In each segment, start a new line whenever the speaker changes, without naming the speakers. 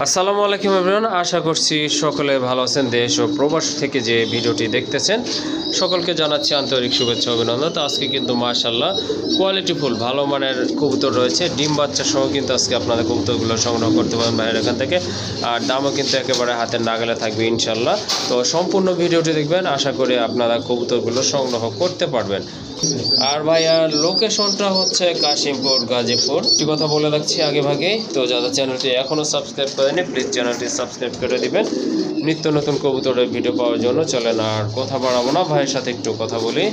আসসালামু আলাইকুম এভরিওয়ান, আশা করছি সকলে ভালো আছেন। দেশ ও প্রবাস থেকে যে ভিডিওটি দেখতেছেন সকলকে জানাচ্ছি আন্তরিক শুভেচ্ছা অভিনন্দন। তো আজকে কিন্তু মাশাআল্লাহ কোয়ালিটিফুল ভালো মানের কবুতর রয়েছে, ডিম বাচ্চা সহ কিন্তু আজকে আপনাদের কবুতরগুলো সংগ্রহ করতে পারেন বাইরের এখান থেকে। আর দামও কিন্তু একেবারে হাতের নাগালে থাকবে ইনশাল্লাহ। তো সম্পূর্ণ ভিডিওটি দেখবেন, আশা করি আপনারা কবুতরগুলো সংগ্রহ করতে পারবেন। আর ভাইয়ার লোকেশনটা হচ্ছে কাশিমপুর, গাজীপুর। একটি কথা বলে রাখছি আগে ভাগেই, তো যারা চ্যানেলটি এখনও সাবস্ক্রাইব করেনি প্লিজ চ্যানেলটি সাবস্ক্রাইব করে দিবেন নিত্য নতুন কবুতরের ভিডিও পাওয়ার জন্য। চলেন আর কথা বাড়াবো না, ভাইয়ের সাথে একটু কথা বলি।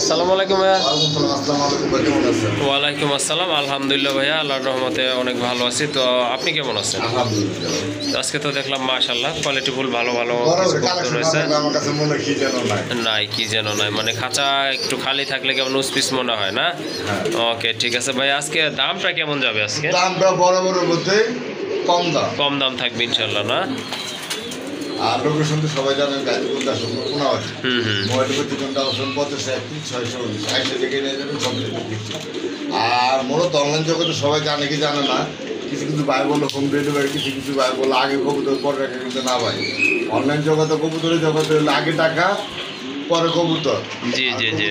আসসালামু আলাইকুম ভাইয়া। ওয়ালাইকুম আসসালাম। আলহামদুলিল্লাহ ভাইয়া, আল্লাহর রহমতে অনেক ভালো আছি। তো আপনি কেমন আছেন? আজকে তো দেখলাম মাশাআল্লাহ কোয়ালিটিফুল ভালো ভালো কবুতর রয়েছে। নাই কি যেন নাই, মানে খাঁচা একটু খালি থাকলে কেমন উসপিস মনে হয় না? ওকে ঠিক আছে ভাই, আজকে দামটা কেমন যাবে? আজকে
দামটা বরাবরের মধ্যে কম
দাম থাকবে ইনশাআল্লাহ না?
আর লোকেশন তো সবাই জানেন, গাজীপুর দাসপুর কোনাবাড়ি। মোবাইল প্রতিদিনটা অপশন 50 দেখে নিয়ে যাবেন সব কিছু। আর মূলত অনলাইন জগতে সবাই জানে কি জানে না, কিছু কিছু ভাই বললো হোম ডেলিভারি, কিছু কিছু ভাই বললো আগে কবুতর পরে রাখে, কিন্তু না ভাই, অনলাইন জগতে কবুতরের জগতে হলে আগে টাকা পরে কবুতর।
জি জি জি।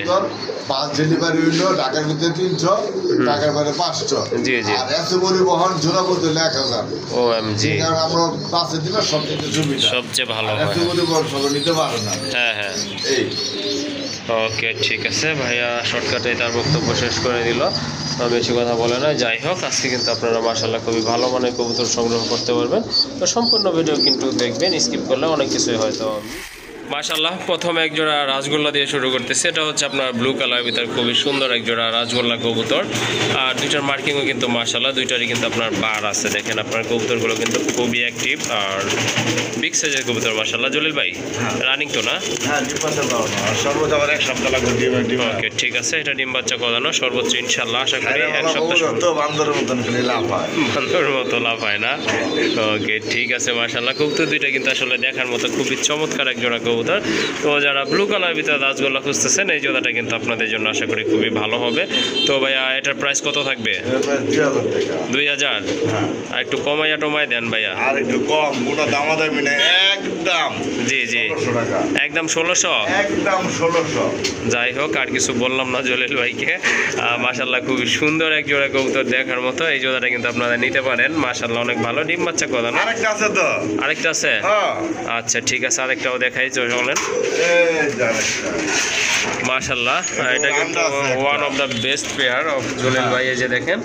পাঁচ ডেলিভারি হইলো ঢাকার ভিতরে 300, ঢাকার বাইরে 500।
জি জি।
আর এত পরিবহন জোড়া বলতে 1000।
ওএমজি,
কারণ আমরা বাসে দিলে সবচেয়ে সুবিধা,
সবচেয়ে ভালো হয়।
এত পরিবহন সবাই নিতে পারে না।
হ্যাঁ হ্যাঁ।
এই
ওকে ঠিক আছে ভাইয়া, শর্টকাটে তার বক্তব্য শেষ করে দিল, বেশি কথা বলে না। যাই হোক, আজকে কিন্তু আপনারা মাশাআল্লাহ খুবই ভালো মানের কবুতর সংগ্রহ করতে পারবেন। তো সম্পূর্ণ ভিডিও কিন্তু দেখবেন, স্কিপ করলে অনেক কিছুই হয়তো। মাশাআল্লাহ প্রথমে এক জোড়া রাজগোল্লা দিয়ে শুরু করতেছে। এটা হচ্ছে আপনার ব্লু কালারের ভিতর খুবই সুন্দর এক জোড়া রাজগোল্লা কবুতর। আর দুইটার মার্কিংও কিন্তু মাশাআল্লাহ দুইটারই কিন্তু আপনার বার আছে। দেখেন আপনার কবুতরগুলো কিন্তু খুবই অ্যাক্টিভ আর বিগ সাইজের কবুতর মাশাআল্লাহ। জলিল ভাই রানিং তো না?
হ্যাঁ, ডিম বাচ্চা করানো আর সর্বোচ্চ আবার এক সপ্তাহ লাগবে ডিম।
ওকে ঠিক আছে, এটা ডিম বাচ্চা করানো সর্বোচ্চ ইনশাআল্লাহ আশা করি এক সপ্তাহ।
তো বান্দরের মতন খালি লাভ হয়,
বান্দরের মতো লাভ হয় না? ওকে ঠিক আছে মাশাআল্লাহ। কবুতর দুইটা কিন্তু আসলে দেখার মতো খুবই চমৎকার এক জোড়া কবুতর। তো যারা ব্লু কালার ভিতরে রাজগোল্লা খুঁজতেছেন এই জোড়াটা কিন্তু আপনাদের জন্য আশা করি খুবই ভালো হবে। তো ভাইয়া এটার প্রাইস কত থাকবে? 2000। আর একটু কমাইয়া টমাই দেন ভাইয়া।
আর একটু কম, কোনো দামাদামি না, একদম।
জি জি,
1600 টাকা
একদম 1600।
একদম 1600।
যাই হোক, আর কিছু বললাম না জলিল ভাইকে। মাশাআল্লাহ খুবই সুন্দর এক জোড়া কবুতর দেখার মতো। এই জোড়াটা কিন্তু আপনারা নিতে পারেন মাশাআল্লাহ, অনেক ভালো ডিম বাচ্চা করানো।
আরেকটা আছে তো?
আরেকটা আছে?
হ্যাঁ
আচ্ছা ঠিক আছে, আরেকটাও দেখাই চলেন। মাশাআল্লাহ এটা কিন্তু one of the best pair of Jalil ভাই। এই যে দেখেন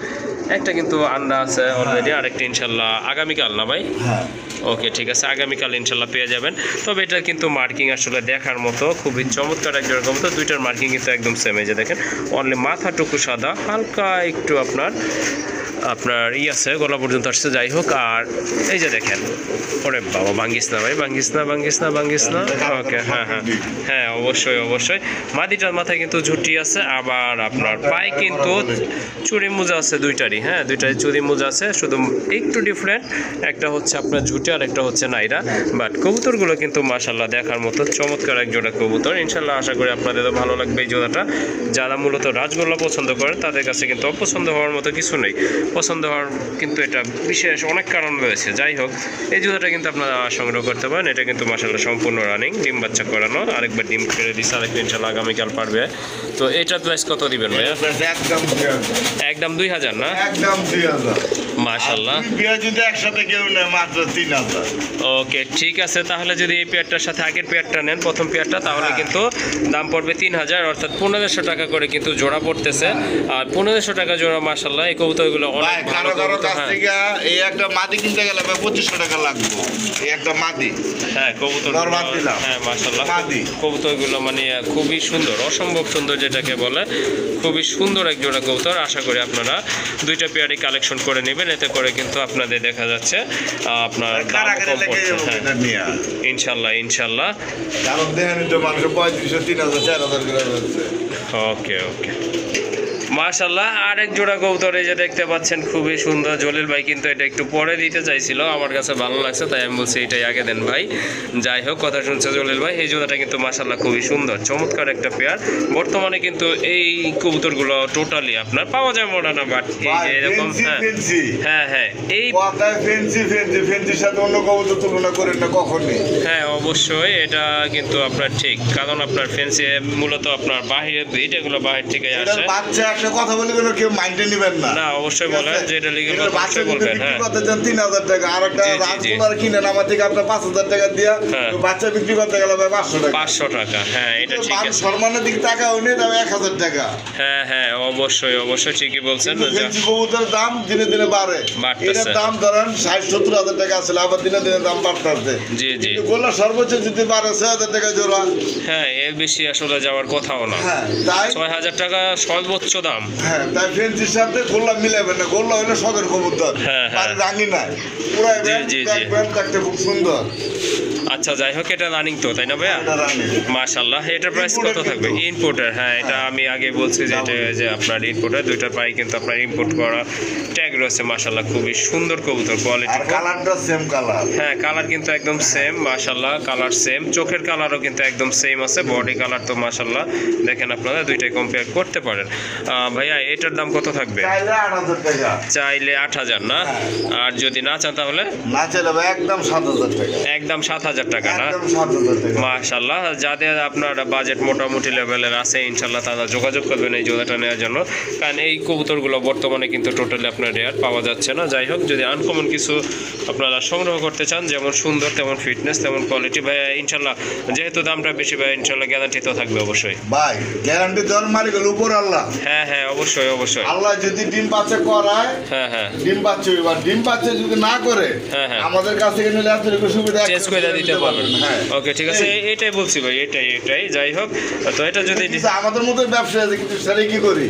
একটা কিন্তু আন্ডা আছে অলরেডি, আরেকটা ইনশাল্লাহ আগামীকাল না ভাই?
হ্যাঁ।
ওকে ঠিক আছে, আগামীকাল ইনশাল্লাহ পেয়ে যাবেন। তবে এটা কিন্তু মার্কিং আসলে দেখার মতো খুবই চমৎকার এক জোড়া কবুতর। দুইটার মার্কিং কিন্তু একদম সেম। এই যে দেখেন অনলি মাথাটুকু সাদা, হালকা একটু আপনার আছে গলা পর্যন্ত আসছে। যাই হোক, আর এই যে দেখেন, ওরে বাবা ভাঙ্গিস না ভাই, ভাঙ্গিস না। ওকে হ্যাঁ হ্যাঁ হ্যাঁ, অবশ্যই মাদিটার মাথায় কিন্তু ঝুটি আছে, আবার আপনার পায়ে কিন্তু চুরি মোজা আছে দুইটারই। হ্যাঁ, দুইটারই চুরি মোজা আছে, শুধু একটু ডিফারেন্ট, একটা হচ্ছে আপনার ঝুটি আর একটা হচ্ছে নাইরা। বাট কবুতরগুলো কিন্তু মাশাআল্লাহ দেখার মতো চমৎকার এক জোড়া কবুতর। ইনশাল্লাহ আশা করি আপনাদেরও ভালো লাগবে এই জোড়াটা। যারা মূলত রাজগোল্লা পছন্দ করেন তাদের কাছে কিন্তু অপছন্দ হওয়ার মতো কিছু নেই, পছন্দ হওয়ার কিন্তু এটা বিশেষ অনেক কারণ রয়েছে। যাই হোক, এই জুতাটা কিন্তু আপনারা সংগ্রহ করতে পারেন। এটা কিন্তু মাশাআল্লাহ সম্পূর্ণ রানিং, ডিম বাচ্চা করানো, আরেকবার ডিম ফেলে দিচ্ছে, আরেকবার ইনশাআল্লাহ আগামীকাল পারবে। তো এটার প্রাইস কত দিবেন ভাইয়া? একদম 2000 না?
একদম 2000
মাশাআল্লাহ।
যদি একসাথে কেউ নেয় মাত্র 3000।
ওকে ঠিক আছে, তাহলে যদি এই পেয়ারটার সাথে আগের পেয়ারটা নেন, প্রথম পেয়ারটা, তাহলে কিন্তু দাম পড়বে 3000, অর্থাৎ 1500 টাকা করে কিন্তু জোড়া পড়তেছে। আর 1500 টাকা জোড়া মাশাআল্লাহ এই কবুতরগুলো অনেক ভালো।
কারো কাছ থেকে এই একটা মাদি কিনতে গেলে 2500 টাকা লাগবে, এই একটা মাদি।
হ্যাঁ কবুতর, হ্যাঁ মাশাআল্লাহ কবুতরগুলো মানে খুবই সুন্দর, অসম্ভব সুন্দর যেটাকে বলে, খুবই সুন্দর এক জোড়া কবুতর। আশা করি আপনারা দুইটা পেয়ারই কালেকশন করে নেবেন, এতে করে কিন্তু আপনাদের দেখা যাচ্ছে আপনার ইনশাল্লাহ।
কারণ দেখেন তো মানুষ 3500 3000 4000 করে।
ওকে মাশাআল্লাহ আরেক জোড়া কবুতর এই যে দেখতে পাচ্ছেন, খুবই সুন্দর। জলিল ভাই কিন্তু এটা একটু পরে দিতে চাইছিল, আমার কাছে ভালো লাগছে তাই আমি বলছি এটাই আগে দেন ভাই। যাই হোক, কথা শুনছে জলিল ভাই। এই জোড়াটা কিন্তু মাশাআল্লাহ খুবই সুন্দর, চমৎকার একটা পেয়ার। বর্তমানে কিন্তু এই কবুতরগুলো টোটালি আপনার পাওয়া যায় মোটানা, বাট এই যে এরকম হ্যাঁ হ্যাঁ এই
ফেন্সির সাথে অন্য কবুতর তুলনা করেন না কখনই।
হ্যাঁ অবশ্যই, এটা কিন্তু আপনার ঠিক, কারণ আপনার ফেন্সি মূলত আপনার বাহিরের ব্রিড, এগুলো বাহির থেকে আসে।
বাচ্চা একটা কথা বলি কোনো কেউ মাইন্ডে নেবেন না।
না অবশ্যই বলেন, যেটা লিগে
বাচ্চা
বলবেন। হ্যাঁ
করতে চান 3000 টাকা, আর একটা রাজকুমার কিনেন আমার থেকে আপনার 5000 টাকা দিয়া, বাচ্চা বিক্রি করতে গেলে ভাই 500 টাকা।
500 টাকা, হ্যাঁ এটা ঠিক আছে।
সম্মানের দিক টাকা হইলে দাম 1000 টাকা।
হ্যাঁ হ্যাঁ অবশ্যই অবশ্যই ঠিকই বলছেন।
ফেন্সি কবুতরের দাম দিনে দিনে বাড়ে, এটার দাম ধরেন 60-70 হাজার টাকা আছে, আবার দিনে দিনে দাম বাড়তেছে।
জি জি,
গোল্লা সর্বোচ্চ যদি বাড়ে 6000 টাকা জোড়া।
হ্যাঁ এর বেশি আসলে যাওয়ার কথাও না।
হ্যাঁ তাই
6000 টাকা সর্বোচ্চ দাম।
হ্যাঁ তাই ফেন্সির সাথে গোল্লা মিলাবেন না, গোল্লা হলো শখের কবুতর, আর রাঙি নাই পুরো দেখতে খুব সুন্দর।
আচ্ছা যাই হোক, এটা রানিং তো তাই না ভাইয়া? মাশাআল্লাহ। এটার প্রাইস কত থাকবে? ইম্পোর্টার, হ্যাঁ এটা আমি আগে বলছি যে এটা যে আপনার ইম্পোর্টার, দুইটার পাই কিন্তু আপনার ইম্পোর্ট করা ট্যাগ রয়েছে। মাশাআল্লাহ খুবই সুন্দর কবুতর, কোয়ালিটি।
আর কালারটা সেম কালার।
হ্যাঁ কালার কিন্তু একদম সেম, মাশাআল্লাহ কালার সেম। চোখের কালারও কিন্তু একদম সেম আছে, বডি কালার তো মাশাআল্লাহ দেখেন আপনারা, দুইটাই কম্পেয়ার করতে পারেন। ভাইয়া এটার দাম কত থাকবে?
চাইলে 8000 টাকা।
চাইলে 8000 না? আর যদি না চান তাহলে?
না চাইলে ভাই একদম 7000 টাকা।
একদম 7000 টাকা না?
একদম 7000 টাকা।
মাশাআল্লাহ, যাদের আপনার বাজেট মোটামুটি লেভেলের আছে ইনশাআল্লাহ তারা যোগাযোগ করবেন এই জোড়াটা নেওয়ার জন্য, কারণ এই কবুতরগুলো বর্তমানে কিন্তু টোটালি আপনার রেয়ার, পাওয়া যাচ্ছে না। যাই হোক, যদি আনকমন কিছু আপনারা সংগ্রহ করতে চান, যেমন সুন্দর তেমন ফিটনেস তেমন কোয়ালিটি, ভাই ইনশাআল্লাহ যেহেতু দামটা বেশি ভাই ইনশাআল্লাহ গ্যারান্টি তো থাকবে অবশ্যই।
ভাই গ্যারান্টি দেওয়ার মালিক হলো উপর আল্লাহ।
হ্যাঁ হ্যাঁ অবশ্যই অবশ্যই।
আল্লাহ যদি ডিম বাচ্চা করায়,
হ্যাঁ হ্যাঁ
ডিম বাচ্চা এবার ডিম বাচ্চা যদি না করে,
হ্যাঁ হ্যাঁ
আমাদের কাছ থেকে নিলে এতটুকু সুবিধা
চেঞ্জ করে দিতে পারবেন।
হ্যাঁ
ওকে ঠিক আছে, এটাই বলছি ভাই, এটাই। যাই হোক, তো এটা যদি
আমাদের মতো ব্যবসা আছে, কিন্তু সেটাই কি করি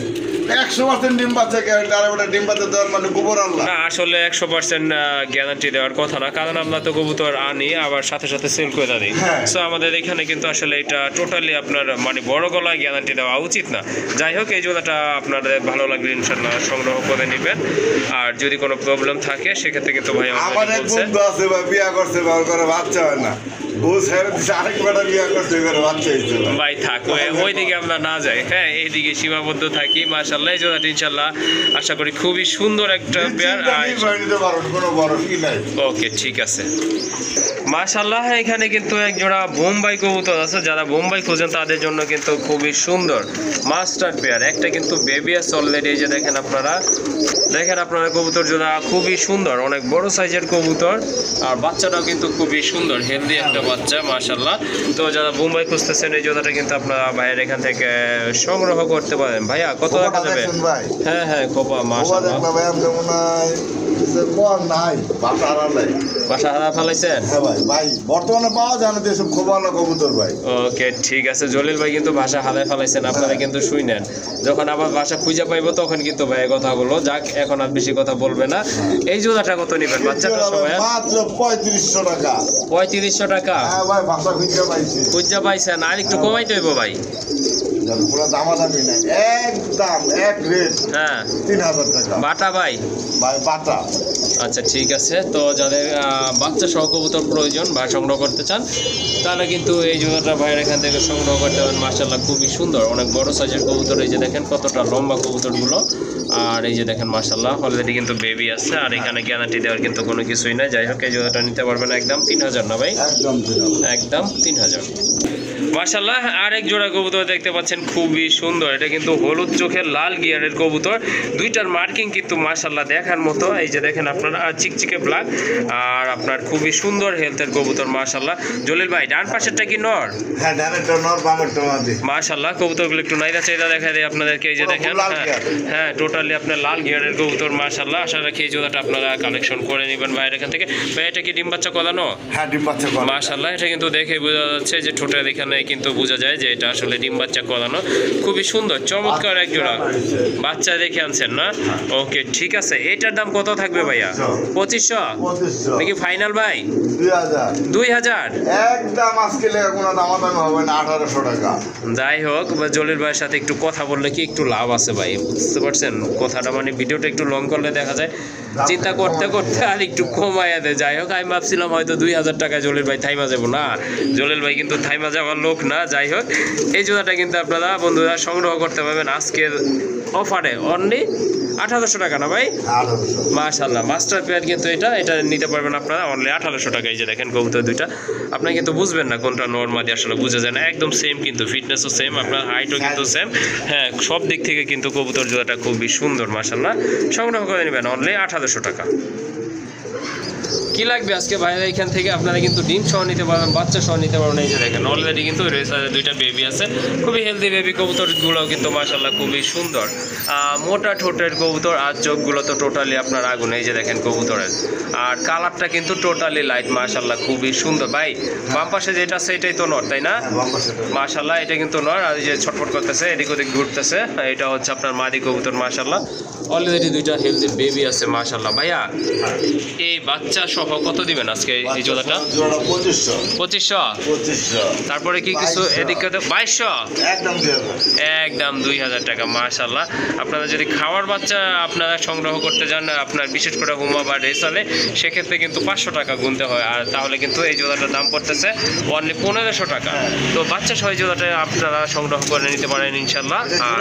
100% ডিম বাচ্চা গ্যারান্টি, আর ওটা ডিম বাচ্চা দেওয়ার মানে গোবর আল্লাহ
না। আসলে 100% গ্যারান্টি দেওয়ার কথা না, কারণ আমরা তো কবুতর আনি আবার সাথে সাথে সেল করে দিই। সো আমাদের এখানে কিন্তু আসলে এটা টোটালি আপনার মানে বড় গলায় গ্যারান্টি দেওয়া উচিত না। যাই হোক, এই জোড়াটা আপনাদের ভালো লাগলে ইনশাআল্লাহ সংগ্রহ করে নেবেন। আর যদি কোনো প্রবলেম থাকে সেক্ষেত্রে কিন্তু ভাই
আমার এক বন্ধু আছে ভাই, বিয়া করছে, ভালো করে বাচ্চা হয় না, বউ ছেড়ে দিচ্ছে, আরেকবার বিয়া করছে, এবারে বাচ্চা হয়েছে।
ভাই থাক ওইদিকে আমরা না যাই, হ্যাঁ এইদিকে সীমাবদ্ধ থাকি। মাশাআল্লাহ এই জোড়াটা ইনশাআল্লাহ আশা করি খুবই সুন্দর একটা পেয়ার। ওকে ঠিক আছে, মাশাআল্লাহ। এখানে কিন্তু এক জোড়া বোম্বাই কবুতর আছে, যারা বোম্বাই খোঁজেন তাদের জন্য কিন্তু খুবই সুন্দর মাস্টার পেয়ার। একটা কিন্তু বেবি আছে অলরেডি, এই যে দেখেন আপনারা কবুতর জোড়া খুবই সুন্দর, অনেক বড় সাইজের কবুতর, আর বাচ্চাটাও কিন্তু খুবই সুন্দর, হেলদি একটা বাচ্চা মাশাআল্লাহ। তো যারা বোম্বাই খুঁজতেছেন এই জোড়াটা কিন্তু আপনারা ভাইয়ের এখান থেকে সংগ্রহ করতে পারেন। ভাইয়া কত টাকা যাবে? হ্যাঁ হ্যাঁ কোপা মাশাআল্লাহ। বাসা হারা ফেলাইছেন?
হ্যাঁ ভাই, ভাই বর্তমানে পাওয়া যায় না দেশে খুব ভালো কবুতর ভাই।
ওকে ঠিক আছে, জলিল ভাই কিন্তু ভাষা হারাই ফেলাইছেন, আপনারা কিন্তু শুনেন। যখন আবার ভাষা খুঁজে পাইবো তখন কিন্তু ভাই কথা বলো যাক, এখন আর বেশি কথা বলবে না। এই জোড়াটা কত নেবেন? বাচ্চাটা সময়
মাত্র 3500 টাকা।
3500 টাকা?
হ্যাঁ ভাই, ভাষা খুঁজে পাইছি।
খুঁজে পাইছেন, আর একটু কমাইতে হইব ভাই।
পুরো দামাদামি নাই, একদম এক রেট।
হ্যাঁ
3000 টাকা।
বাটা ভাই?
ভাই বাটা।
আচ্ছা ঠিক আছে, তো যাদের বাচ্চা সহ কবুতর প্রয়োজন বা সংগ্রহ করতে চান তাহলে কিন্তু এই জোড়াটা ভাইয়ের এখান থেকে সংগ্রহ করতে পারেন। মাশাআল্লাহ খুবই সুন্দর, অনেক বড় সাইজের কবুতর। এই যে দেখেন কতটা লম্বা কবুতরগুলো, আর এই যে দেখেন মাশাআল্লাহ অলরেডি কিন্তু বেবি আছে, আর এখানে গ্যারান্টি দেওয়ার কিন্তু কোনো কিছুই নাই। যাই হোক, এই জোড়াটা নিতে পারবেন একদম 3000 না ভাই? একদম 3000। মাশাআল্লাহ আরেক জোড়া কবুতর দেখতে পাচ্ছেন, খুবই সুন্দর। এটা কিন্তু হলুদ চোখের লাল গিয়ারের কবুতর, দুইটার মার্কিং কিন্তু মাশাআল্লাহ দেখার মতো। এই যে দেখেন আপনার চিকচিকে ব্ল্যাক, আর আপনার খুবই সুন্দর হেলথের কবুতর মাশাআল্লাহ। জলিল ভাই ডান পাশেরটা কি নর?
হ্যাঁ ডানেরটা নর, বামেরটা মাদি।
মাশাআল্লাহ কবুতরগুলো একটু নাইরা চাইরা দেখা দেয় আপনাদেরকে। এই যে দেখেন, হ্যাঁ টোটালি আপনার লাল গিয়ারের কবুতর মাশাআল্লাহ। আশা রাখি এই জোড়াটা আপনারা কালেকশন করে নেবেন ভাইয়ের এখান থেকে। ভাই এটা কি ডিম বাচ্চা করানো?
হ্যাঁ ডিম বাচ্চা করানো
মাশাআল্লাহ। এটা কিন্তু দেখে বোঝা যাচ্ছে যে ঠোঁটের এখানে দেখলেই কিন্তু বোঝা যায় যে এটা আসলে ডিম বাচ্চা করানো। খুবই সুন্দর চমৎকার এক জোড়া বাচ্চা দেখে আনছেন না? ওকে ঠিক আছে। এটার দাম কত থাকবে ভাইয়া? 2500 নাকি ফাইনাল ভাই? 2000
একদম আজকে লেগে কোনো দামাদামি হবে না, 1800 টাকা।
যাই হোক, জলিল ভাইয়ের সাথে একটু কথা বললে কি একটু লাভ আছে ভাই, বুঝতে পারছেন কথাটা? মানে ভিডিওটা একটু লং করলে দেখা যায় চিন্তা করতে করতে আর একটু কমাইয়া দেয়। যাই হোক, আমি ভাবছিলাম হয়তো 2000 টাকায় জলিল ভাই থাইমা যাবো না, জলিল ভাই কিন্তু থাইমা যাওয়ার লোক না। যাই হোক, এই জোড়াটা কিন্তু আপনারা বন্ধুরা সংগ্রহ করতে পারবেন আজকের অফারে অনলি 1800 টাকা না ভাই? মাশাআল্লাহ, মাস্টার পেয়ার কিন্তু এটা নিতে পারবেন আপনারা অনলি 1800 টাকা। এই যে দেখেন কবুতর দুইটা, আপনারা কিন্তু বুঝবেন না কোনটা নরমালি আসলে বুঝা যায় না, একদম সেম কিন্তু ফিটনেসও সেম, আপনার হাইটও কিন্তু সেম। হ্যাঁ, সব দিক থেকে কিন্তু কবুতর জোড়াটা খুবই সুন্দর মাশাআল্লাহ। সংগ্রহ করে নেবেন অনলি 1800 টাকা। কি লাগবে আজকে ভাইরা এখান থেকে আপনারা কিন্তু ডিম সহ নিতে পারবেন, বাচ্চা সহ নিতে পারবেন। এই যে দেখেন অলরেডি কিন্তু রেসারে দুইটা বেবি আছে, খুবই হেলদি বেবি কবুতরগুলোও কিন্তু মাশাআল্লাহ খুবই সুন্দর, মোটা ঠোঁটের কবুতর, আর চোখগুলো তো টোটালি আপনার আগুন। এই যে দেখেন কবুতরের, আর কালারটা কিন্তু টোটালি লাইট মাশাআল্লাহ খুবই সুন্দর। ভাই বাম পাশে যেটা সেটাই তো নর, তাই না? মাশাআল্লাহ এটা কিন্তু নর, আর এই যে ছটফট করতেছে এদিক ওদিক ঘুরতেছে এটা হচ্ছে আপনার মাদি কবুতর মাশাআল্লাহ। অলরেডি দুইটা হেলদি বেবি আছে মাশাআল্লাহ। ভাইয়া এই বাচ্চা সহ কত দিবেন আজকে এই জোড়াটা? 2500। তারপরে কি কিছু এদিকে 2200? একদম 2000 টাকা মাশাআল্লাহ। আপনারা যদি খাওয়ার বাচ্চা আপনারা সংগ্রহ করতে যান, আপনার বিশেষ করে হুমা বা রেসালে, সেক্ষেত্রে কিন্তু 500 টাকা গুনতে হয়, আর তাহলে কিন্তু এই জোড়াটার দাম পড়তেছে অনলি 1500 টাকা। তো বাচ্চা সহ জোড়াটা আপনারা সংগ্রহ করে নিতে পারেন ইনশাল্লাহ। আর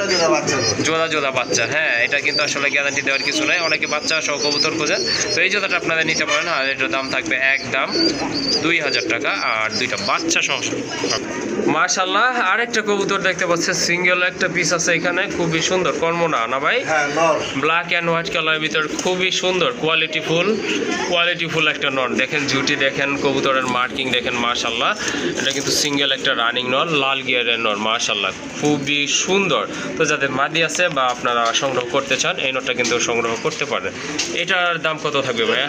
জোড়া বাচ্চা, হ্যাঁ এটা কিন্তু আসলে গ্যারান্টি দেওয়ার কিছু নাই, অনেকে বাচ্চা সহ কবুতর খোঁজেন, তো এই জোড়াটা আপনারা নিতে পারেন। আর এটার দাম থাকবে একদম 2000 টাকা, আর দুইটা বাচ্চা সহ মাশাআল্লাহ। আরেকটা কবুতর দেখতে পাচ্ছেন, সিঙ্গেল একটা পিস আছে এখানে, খুবই সুন্দর কর্মনা না ভাই? ব্ল্যাক অ্যান্ড হোয়াইট কালারের ভিতর খুবই সুন্দর কোয়ালিটিফুল একটা নর। দেখেন জুটি দেখেন, কবুতরের মার্কিং দেখেন মাশাআল্লাহ। এটা কিন্তু সিঙ্গেল একটা রানিং নর, লাল গিয়ারের নর মাশাআল্লাহ খুবই সুন্দর। তো যাদের মাদি আছে বা আপনারা সংগ্রহ করতে চান, এই নরটা কিন্তু সংগ্রহ করতে পারেন। এটার দাম কত থাকবে ভাইয়া?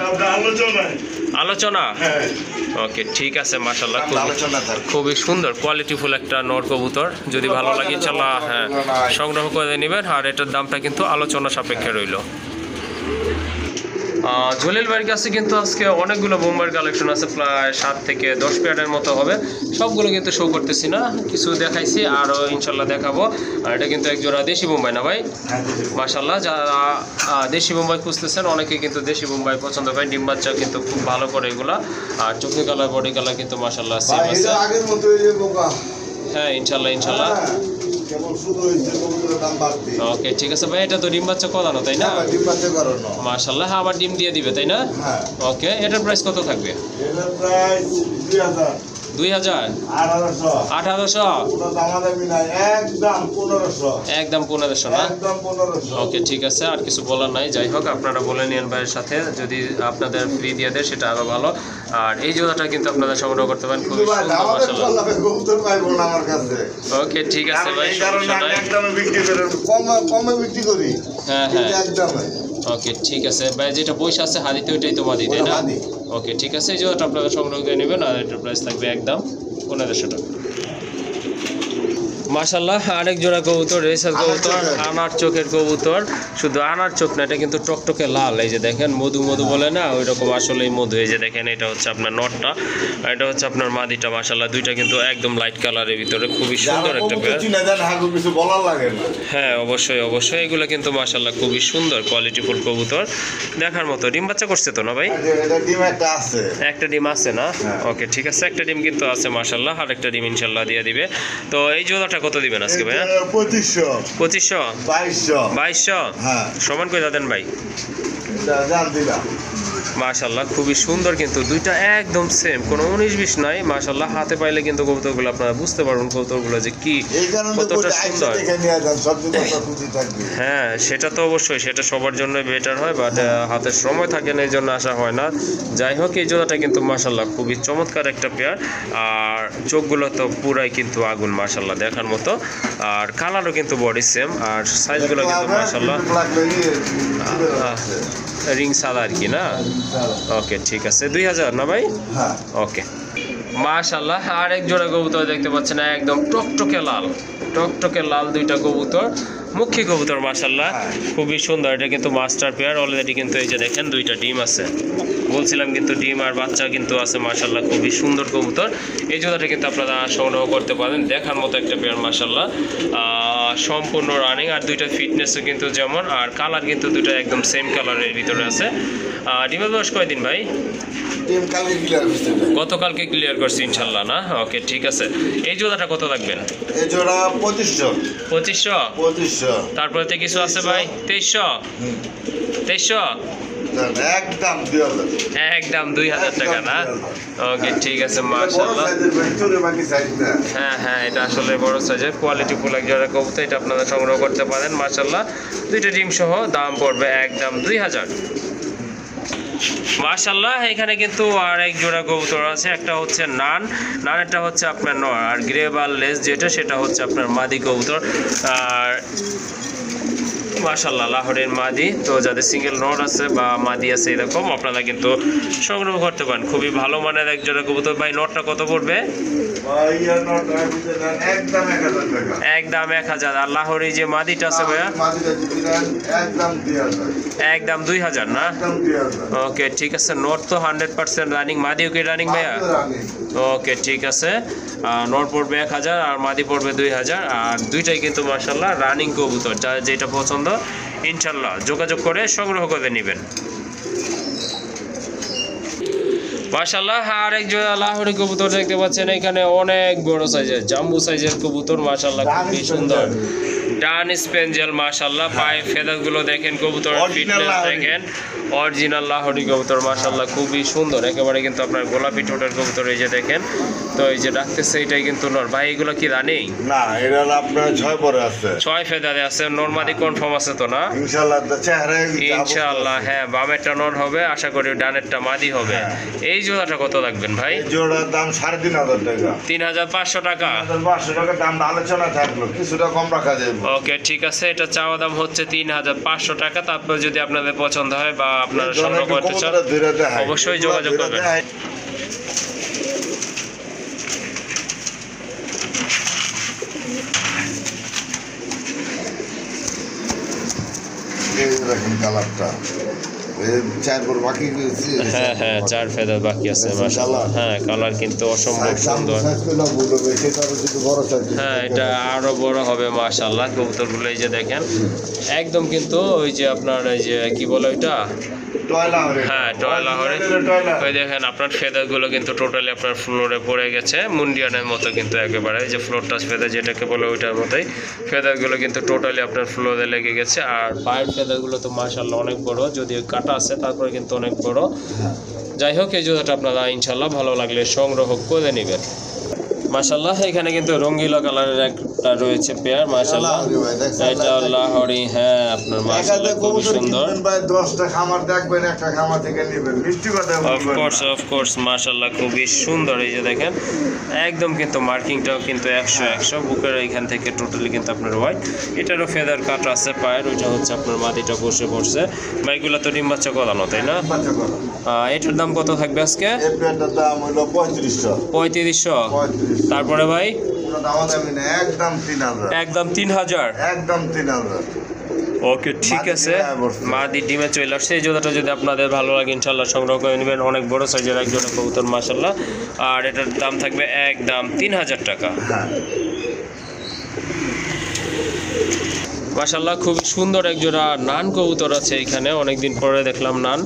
আলোচনা? ওকে ঠিক আছে মাশাআল্লাহ, খুবই সুন্দর কোয়ালিটিফুল একটা নর কবুতর। যদি ভালো লাগে ইনশাআল্লাহ হ্যাঁ সংগ্রহ করে নেবেন, আর এটার দামটা কিন্তু আলোচনা সাপেক্ষে রইল। জলিল ভাইয়ের কাছে কিন্তু আজকে অনেকগুলো বোম্বাইয়ের কালেকশন আছে, প্রায় 7 থেকে 10 পেয়ারের মতো হবে। সবগুলো কিন্তু শো করতেছি না, কিছু দেখাইছি, আরও ইনশাল্লাহ দেখাবো। আর এটা কিন্তু একজোড়া দেশি বোম্বাই না ভাই? মাশাল্লাহ, যারা দেশি বোম্বাই খুঁজতেছেন অনেকে কিন্তু দেশি বোম্বাই পছন্দ করে, ডিম বাচ্চা কিন্তু খুব ভালো করে এগুলা, আর চোখের কালার বডি কালার কিন্তু মাশাল্লাহ সেম আছে। হ্যাঁ ইনশাল্লাহ। ওকে ঠিক আছে ভাই, এটা তো ডিম বাচ্চা করানো তাই না? মাশাআল্লাহ, আবার ডিম দিয়ে দিবে তাই না? ওকে, এটার প্রাইস কত থাকবে? 2000 1800 একদম 1500 না? ওকে ঠিক আছে, আর কিছু বলার নাই। যাই হোক, আপনারা বলে নিন ভাইয়ের সাথে, যদি আপনাদের ফ্রি দিয়ে দেয় সেটা আরো ভালো। আর এই জোড়াটা কিন্তু আপনারা সংগ্রহ করতে পারেন, খুবই সুন্দর মাশাআল্লাহ। ওকে ঠিক আছে ভাই, হ্যাঁ ওকে ঠিক আছে ভাই, যেটা পয়সা আছে হাদিতে ওইটাই তোমাদের তাই না? ওকে ঠিক আছে, এই জোড়াটা আপনারা সংগ্রহ করে নেবেন, আর এটার প্রাইস থাকবে একদম 1500 টাকা। মাশাআল্লাহ, আরেক জোড়া কবুতর, রেসার কবুতর, আনার চোখের কবুতর। শুধু আনার চোখ না, এটা কিন্তু টকটকে লাল। এই যে দেখেন মধু বলে না, ওই রকম আসলেই মধু। এই যে দেখেন, এটা হচ্ছে আপনার নটটা, আর এটা হচ্ছে আপনার মাদিটা মাশাআল্লাহ। দুইটা কিন্তু একদম লাইট কালারের ভিতরে, খুবই সুন্দর একটা পেয়ার। হ্যাঁ অবশ্যই এগুলো কিন্তু মাশাআল্লাহ খুবই সুন্দর কোয়ালিটিফুল কবুতর, দেখার মতো। ডিম বাচ্চা করছে তো না ভাই? একটা ডিম আছে না? ওকে ঠিক আছে, একটা ডিম কিন্তু আছে মাশাআল্লাহ, আর একটা ডিম ইনশাআল্লাহ দিয়ে দিবে। তো এই জোড়াটা কত দিবেন আজকে ভাইয়া? 2500 2200 সমান করে দেন ভাই। মাশাআল্লাহ খুবই সুন্দর, কিন্তু দুইটা একদম সেম, কোনো 19-20 নাই মাশাআল্লাহ। হাতে পাইলে কিন্তু কবুতরগুলো আপনারা বুঝতে পারবেন কবুতরগুলো যে কি কতটা সুন্দর। হ্যাঁ সেটা তো অবশ্যই, সেটা সবার জন্য বেটার হয়, বাট হাতে সময় থাকে না, এই জন্য আসা হয় না। যাই হোক, এই জোড়াটা কিন্তু মাশাআল্লাহ খুবই চমৎকার একটা পেয়ার, আর চোখগুলো তো পুরাই কিন্তু আগুন মাশাআল্লাহ দেখার মতো, আর কালারও কিন্তু বডি সেম, আর সাইজগুলো কিন্তু মাশাআল্লাহ রিং সাদা আর কি না? ওকে ঠিক আছে, 2000 না ভাই? ওকে মাশাআল্লাহ আরেক জোড়া কবুতর দেখতে পাচ্ছেন একদম টকটকে লাল দুইটা কবুতর, মুখী কবুতর মাশাআল্লাহ খুবই সুন্দর। এটা কিন্তু মাস্টার পেয়ার, অলরেডি কিন্তু এই যে দেখেন দুইটা ডিম আছে, বলছিলাম কিন্তু ডিম আর বাচ্চা কিন্তু আছে মাশাআল্লাহ, খুবই সুন্দর কবুতর। এই জোড়াটা কিন্তু আপনারা সংগ্রহ করতে পারেন, দেখার মতো একটা পেয়ার মাশাআল্লাহ, সম্পূর্ণ রানিং। আর দুইটা ফিটনেসও কিন্তু যেমন, আর কালার কিন্তু দুটো একদম সেম কালারের ভিতরে আছে। ডিমের বয়স কয়দিন ভাই? গতকালকে ক্লিয়ার করছি ইনশাল্লাহ না? ওকে ঠিক আছে। এই জোড়াটা কত রাখবেন?
এই জোড়া 2500।
2500? তারপরে তো কিছু আছে ভাই? 2300? একদম 2000 টাকা না? ওকে ঠিক আছে মাশাআল্লাহ। হ্যাঁ এটা আসলে বড় সাইজের কোয়ালিটি ফুল এক জোড়া কবুতর, এটা আপনারা সংগ্রহ করতে পারেন মাশাআল্লাহ। দুইটা ডিম সহ দাম পড়বে একদম 2000 মাশাআল্লাহ। এখানে কিন্তু আর এক জোড়া কবুতর আছে, একটা হচ্ছে নানেরটা হচ্ছে আপনার নর, আর গ্রে বার লেস যেটা সেটা হচ্ছে আপনার মাদি কবুতর। আর মাশাআল্লাহ লাহোরের মাদি, তো যাদের সিঙ্গেল নর আছে বা মাদি আছে এরকম আপনারা কিন্তু সংগ্রহ করতে পারেন। খুবই ভালো মানের এক জোড়া কবুতর। ভাই নরটা কত পড়বে? একদম 1000। আর লাহোরের যে মাদিটা আছে ভাইয়া? একদম 2000 না? ওকে ঠিক আছে। নর তো 100% রানিং, মাদিও কি রানিং ভাইয়া? ওকে ঠিক আছে। নর পড়বে 1000 আর মাদি পড়বে 2000, আর দুইটাই কিন্তু মাশাআল্লাহ রানিং কবুতর। যার যেটা পছন্দ ইনশাআল্লাহ যোগাযোগ করে সংগ্রহ করে নেবেন মাশাআল্লাহ। আর এক জোড়া লাহোরি কবুতর দেখতে পাচ্ছেন, এখানে অনেক বড় সাইজের জাম্বু সাইজের কবুতর মাশাআল্লাহ, খুবই সুন্দর। ডান স্পেঞ্জেল মাশাআল্লাহ, পায়ে ফেদারগুলো দেখেন, কবুতর ফিটনেস দেখেন, অরিজিনাল লাহোরি কবুতর মাশাআল্লাহ, খুবই সুন্দর একেবারে কিন্তু আপনার গোলাপি ঠোঁটের কবুতর। এই যে দেখেন, তো এই যে ডাকতেছে এটাই কিন্তু নর। ভাই এগুলো কি রানিং?
না, এটা আপনার 6 পরে আছে,
6 ফেদারে আছে। নরমাদি কনফার্ম আছে তো না?
ইনশাআল্লাহ চেহারা
ইনশাআল্লাহ। হ্যাঁ বামেরটা নর হবে, আশা করি ডানেরটা মাদি হবে। এই জোড়াটা কত রাখবেন ভাই?
জোড়ার দাম 3500 টাকা।
3500 টাকা?
500 টাকা দাম আলোচনা থাকলো, কিছুটা কম রাখা যাবে।
ওকে ঠিক আছে। এটা চাওয়া দাম হচ্ছে 3500 টাকা। তারপর যদি আপনাদের পছন্দ হয় বা আপনারা সংগ্রহ করতে চান অবশ্যই যোগাযোগ করবেন।
দেখেন কালারটা, 4 পর বাকি।
হ্যাঁ 4 ফেদার বাকি আছে মাশাআল্লাহ। হ্যাঁ কালার কিন্তু অসম্ভব সুন্দর। হ্যাঁ এটা আরো বড় হবে মাশাআল্লাহ কবুতরগুলো। এই যে দেখেন একদম কিন্তু ওই যে আপনার এই যে কি বলে ওইটা, হ্যাঁ টয় লাহোরে। ওই দেখেন আপনার ফেদারগুলো কিন্তু টোটালি আপনার ফ্লোরে পড়ে গেছে, মুন্ডিয়ানের মতো কিন্তু একেবারে, এই যে ফ্লোর টাচ ফেদার যেটাকে বলে ওইটার মতোই ফেদারগুলো কিন্তু টোটালি আপনার ফ্লোরে লেগে গেছে। আর পায়ের ফেদারগুলো তো মাশাআল্লাহ অনেক বড়, যদিও কাটা আছে তারপরে কিন্তু অনেক বড়। যাই হোক এই জোড়াটা আপনারা ইনশাআল্লাহ ভালো লাগলে সংগ্রহ করে নেবেন মাশাআল্লাহ। এখানে কিন্তু রঙ্গিলা কালারের একটা রয়েছে পেয়ার মাশাআল্লাহ, এটা লাহোরি। হ্যাঁ আপনার মাশাআল্লাহ খুব সুন্দর।
ভাই 10টা খামার দেখবেন, একটা খামার থেকে নেবেন, মিষ্টি কথা বলবেন।
অফ কোর্স মাশাআল্লাহ খুবই সুন্দর। এই যে দেখেন একদম কিন্তু মার্কিংটাও কিন্তু 100 বুকের এইখান থেকে টোটালি কিন্তু আপনার হোয়াইট। এটারও ফেদার কাট আছে পায়ের, ওইটা হচ্ছে আপনার মাটিটা বসে পড়ছে। ভাইগুলো তো ডিম বাচ্চা করানো তাই না? এটার দাম কত থাকবে আজকে?
এটার দাম হলো 3500।
3500? তারপরে ভাই
একদম 3000। একদম 3000।
ওকে ঠিক আছে। মাদি ডিমে চলে আসছে। এই জোড়াটা যদি আপনাদের ভালো লাগে ইনশাআল্লাহ সংগ্রহ করে নেবেন, অনেক বড় সাইজের এক জোড়া কবুতর মাশাআল্লাহ। আর এটার দাম থাকবে একদম 3000 টাকা মাশাআল্লাহ। খুব সুন্দর এক জোড়া নান কবুতর আছে এখানে, অনেকদিন পরে দেখলাম নান।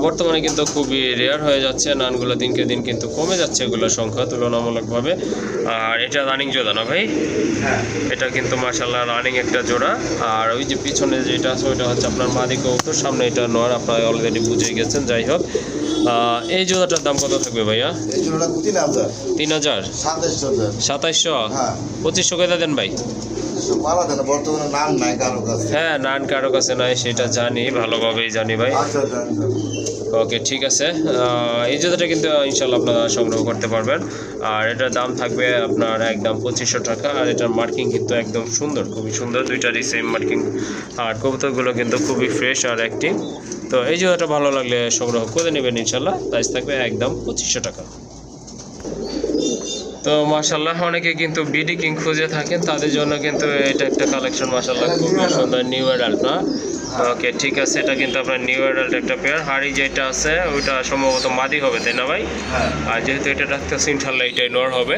বর্তমানে কিন্তু খুবই রেয়ার হয়ে যাচ্ছে নানগুলো, দিনকে দিন কিন্তু কমে যাচ্ছে এগুলোর সংখ্যা তুলনামূলকভাবে। আর এটা রানিং জোড়া না ভাই? এটা কিন্তু মাশাআল্লাহ রানিং একটা জোড়া। আর ওই যে পিছনে যেটা আছে ওইটা হচ্ছে আপনার মাদি কবুতর, সামনে এটা নর, আপনারা অলরেডি বুঝে গেছেন। যাই হোক এই জোড়াটার দাম কত থাকবে ভাইয়া?
এই জোড়া 3000।
3000? 2700? 2500 করে দেন ভাই। হ্যাঁ নান কারো কাছে নাই সেটা জানি, ভালোভাবেই জানি ভাই। ওকে ঠিক আছে। এই জুতোটা কিন্তু ইনশাআল্লাহ আপনারা সংগ্রহ করতে পারবেন। আর এটার দাম থাকবে আপনার একদম 2500 টাকা। আর এটার মার্কিং কিন্তু একদম সুন্দর, খুবই সুন্দর, দুইটারই সেম মার্কিং। আর কবুতরগুলো কিন্তু খুবই ফ্রেশ আর অ্যাক্টিভ। তো এই জুতোটা ভালো লাগলে সংগ্রহ করে নেবেন ইনশাআল্লাহ। প্রাইস থাকবে একদম 2500 টাকা। তো মাশাল্লাহ অনেকে কিন্তু বিডি কিং খুঁজে থাকেন, তাদের জন্য কিন্তু এটা একটা কালেকশন মাশাল্লাহ খুবই সুন্দর, নিউ অ্যাডাল্ট না? ওকে ঠিক আছে, এটা কিন্তু আপনার নিউ অ্যাডাল্ট একটা পেয়ার। হাড়ি যেটা আছে ওইটা সম্ভবত মাদি হবে, তাই না ভাই?
হ্যাঁ।
আর যেহেতু এটা রাখতেছি ইনশাল্লাহ এটাই নর হবে।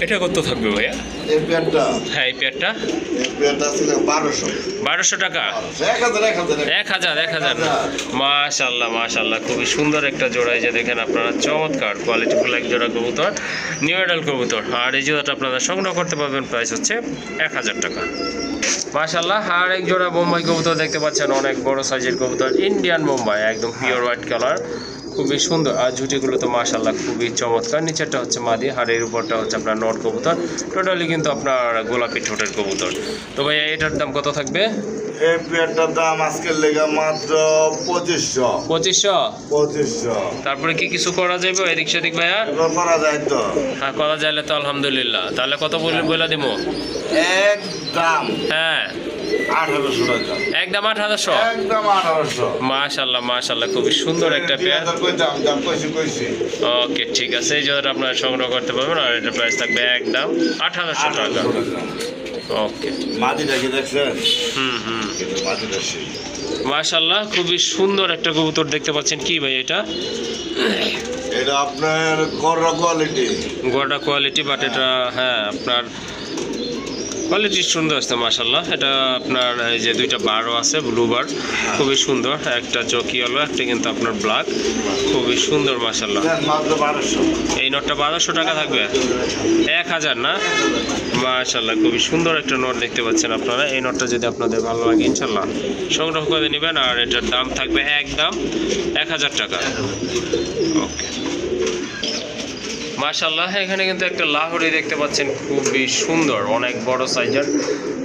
এটা কত থাকবে ভাইয়া?
এই পেয়ারটা
হ্যাঁ এই পেয়ারটা
ছিল 1200
1200 টাকা। 1000 না? মাশাল্লাহ মাশাল্লাহ খুবই সুন্দর একটা জোড়া, এই যে দেখেন আপনারা, চমৎকার কোয়ালিটিফুল এক জোড়া কবুতর, নিউ অ্যাডাল্ট কবুতর। আর এই জোড়াটা আপনারা সংগ্রহ করতে পারবেন, প্রাইস হচ্ছে 1000 টাকা। মাশাল্লাহ আর এক জোড়া বোম্বাই কবুতর দেখতে পাচ্ছেন, অনেক বড় সাইজের কবুতর, ইন্ডিয়ান বোম্বাই, একদম পিওর হোয়াইট কালার, খুবই সুন্দর। আর ঝুটিগুলো তো মাশাল্লাহ খুবই চমৎকার। নিচেরটা হচ্ছে মাদি, হাড়ের উপরটা হচ্ছে আপনার নট কবুতর, টোটালি কিন্তু আপনার গোলাপি ঠোঁটের কবুতর। তো ভাইয়া এটার দাম কত থাকবে?
এই পেয়ারটার দাম আজকের লেগা মাত্র 2500।
তারপরে কি কিছু করা যাবে এদিক সেদিক ভাইয়া?
এবার করা যায় তো?
হ্যাঁ করা যাইলে তো আলহামদুলিল্লাহ। তাহলে কত বলে দিব?
একদম
হ্যাঁ
1800 টাকা।
একদম 1800?
একদম 1800।
মাশাল্লাহ মাশাল্লাহ খুবই সুন্দর একটা পেয়ার।
কইছি।
ওকে ঠিক আছে, এই জন্য আপনারা সংগ্রহ করতে পারবেন। আর এটার প্রাইস থাকবে একদম 1800 টাকা। ওকে
মাদিটা কি দেখছেন?
হুম
মাদিটা সেই
মাশাল্লাহ খুবই সুন্দর একটা কবুতর দেখতে পাচ্ছেন। কি ভাই এটা?
এটা আপনার গড়া কোয়ালিটি।
গোটা কোয়ালিটি, বাট এটা হ্যাঁ আপনার কোয়ালিটি সুন্দর আছে মাশাল্লাহ। এটা আপনার এই যে দুইটা বারও আছে, ব্লু বার, খুবই সুন্দর। একটা চকি হলো, একটা কিন্তু আপনার ব্ল্যাক, খুবই সুন্দর মাশাল্লাহ।
মাত্র 1200।
এই নোটটা 1200 টাকা থাকবে? 1000 না? মাশাল্লাহ খুবই সুন্দর একটা নোট দেখতে পাচ্ছেন আপনারা। এই নোটটা যদি আপনাদের ভালো লাগে ইনশাল্লাহ সংগ্রহ করে নেবেন। আর এটার দাম থাকবে একদম 1000 টাকা। ওকে মাশাল্লাহ এখানে কিন্তু একটা লাহোরি দেখতে পাচ্ছেন, খুবই সুন্দর, অনেক বড় সাইজের,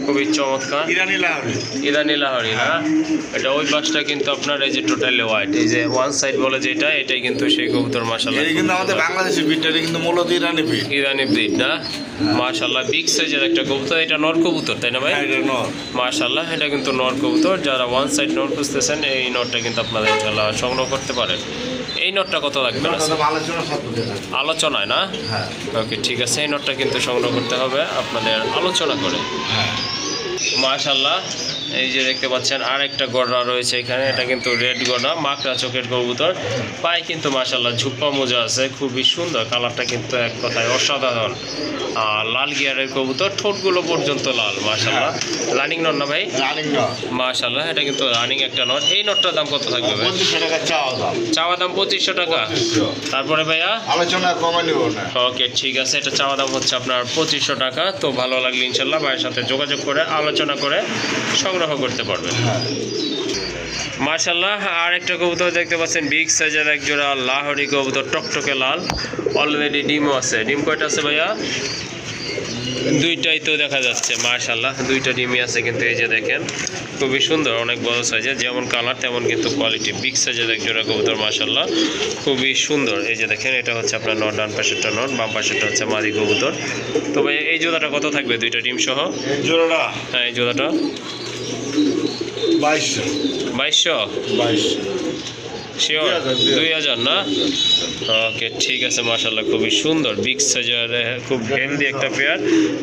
খুবই চমৎকার। ইরানি লাহোরি না? এটা ওই পাশটা কিন্তু আপনার এই যে টোটালি হোয়াইট, এই যে ওয়ান সাইড বলে যেটা, এটাই কিন্তু সেই কবুতর মাশাল্লাহ।
এটা কিন্তু আমাদের বাংলাদেশের ব্রিড, এটা কিন্তু মূলত ইরানি ব্রিড।
ইরানি ব্রিড না? মাশাল্লাহ বিগ সাইজের একটা কবুতর। এটা নর কবুতর তাই না ভাই?
এটা নর।
মাশাল্লাহ এটা কিন্তু নর কবুতর। যারা ওয়ান সাইড নর খুঁজতেছেন এই নরটা কিন্তু আপনারা ইনশাল্লাহ সংগ্রহ করতে পারেন। এই নটটা কত লাগবে? আলোচনায় না?
হ্যাঁ।
ওকে ঠিক আছে, এই নটটা কিন্তু সংগ্রহ করতে হবে আপনাদের আলোচনা করে।
হ্যাঁ
মাশাল্লাহ এই যে দেখতে পাচ্ছেন আরেকটা গড়া রয়েছে এখানে, এটা কিন্তু রেড গড়া, মাকড়া চোখের কবুতর। পায়ে কিন্তু মাশাল্লাহ ঝুপ্পা মোজা আছে, খুবই সুন্দর, কালারটা কিন্তু এক কথায় অসাধারণ। আর লাল গিয়ারের কবুতর, ঠোঁটগুলো পর্যন্ত লাল মাশাল্লাহ। রানিং নট না ভাই?
রানিং নট
মাশাল্লাহ এটা কিন্তু রানিং একটা নট। এই নটটার দাম কত থাকবে ভাই?
2500 টাকা
চাওয়া দাম 2500 টাকা। তারপরে ভাইয়া
আলোচনা কমে নিব না।
ওকে ঠিক আছে, এটা চাওয়া দাম হচ্ছে আপনার 2500 টাকা। তো ভালো লাগলে ইনশাল্লাহ ভাইয়ের সাথে যোগাযোগ করে আলোচনা করে সংগ্রহ করতে পারবেন। মাশাল্লাহ আর একটা কবুতর দেখতে পাচ্ছেন, বিগ সাইজের এক জোড়া লাহোরি কবুতর, টকটকে লাল, অলরেডি ডিমও আছে। ডিম কয়টা আছে ভাইয়া? দুইটাই তো দেখা যাচ্ছে মাশাল্লাহ, দুইটা ডিমই আছে কিন্তু। এই যে দেখেন খুবই সুন্দর, অনেক বড় সাইজের, যেমন কালার তেমন কিন্তু কোয়ালিটি। বিগ সাইজের এক জোড়া কবুতর মাশাল্লাহ খুবই সুন্দর। এই যে দেখেন এটা হচ্ছে আপনার নট, ডান পাশেরটা নট, বাম পাশেরটা হচ্ছে মাদি কবুতর। তো ভাই এই জোড়াটা কত থাকবে দুইটা ডিম সহ?
এই জোড়াটা?
হ্যাঁ এই জোড়াটা
2200।
শিওর 2000 না? ওকে ঠিক আছে মাশাল্লাহ খুবই সুন্দর, বিগ সাইজের, খুব হেলদি একটা পেয়ার।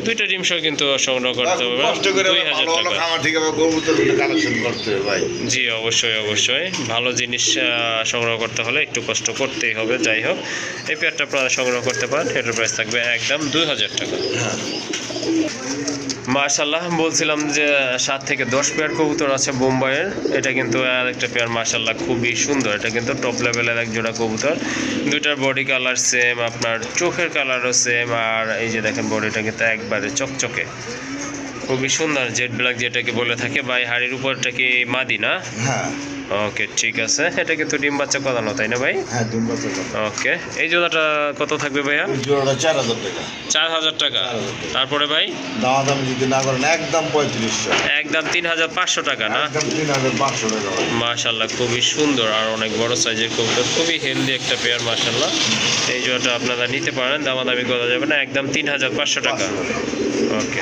দুইটা ডিম সহ কিন্তু সংগ্রহ করতে হবে।
কষ্ট করে
2000
ভালো
টাকা।
খামার থেকে কবুতর কালেকশন করতে হবে ভাই।
জি অবশ্যই অবশ্যই, ভালো জিনিস সংগ্রহ করতে হলে একটু কষ্ট করতেই হবে। যাই হোক এই পেয়ারটা আপনারা সংগ্রহ করতে পারেন, এটার প্রাইস থাকবে একদম 2000 টাকা। মাশাল্লাহ বলছিলাম যে 7 থেকে 10 পেয়ার কবুতর আছে বোম্বাইয়ের। এটা কিন্তু আর একটা পেয়ার মাশাল্লাহ খুবই সুন্দর, এটা কিন্তু টপ লেভেলের এক জোড়া কবুতর। দুইটার বডি কালার সেম, আপনার চোখের কালারও সেম। আর এই যে দেখেন বডিটা কিন্তু একবারে চকচকে, খুবই সুন্দর, জেড ব্ল্যাক যেটাকে বলে থাকে। ভাই হাড়ির উপরটা কি মাদি না?
হ্যাঁ
ওকে ঠিক আছে, এটা কিন্তু ডিম বাচ্চা করানো তাই না ভাই?
হ্যাঁ ডিম বাচ্চা করানো।
ওকে এই জোড়াটা কত থাকবে ভাইয়া?
এই জোড়াটা 4000 টাকা।
4000 টাকা। তারপরে ভাই
দাম যদি না করেন একদম 3500।
একদম 3500 টাকা না?
একদম 3500 টাকা।
মাশাল্লাহ খুবই সুন্দর আর অনেক বড় সাইজের কবুতর, খুবই হেলদি একটা পেয়ার মাশাল্লাহ। এই জোড়াটা আপনারা নিতে পারেন, দামাদামি করা যাবে না, একদম 3500 টাকা। ওকে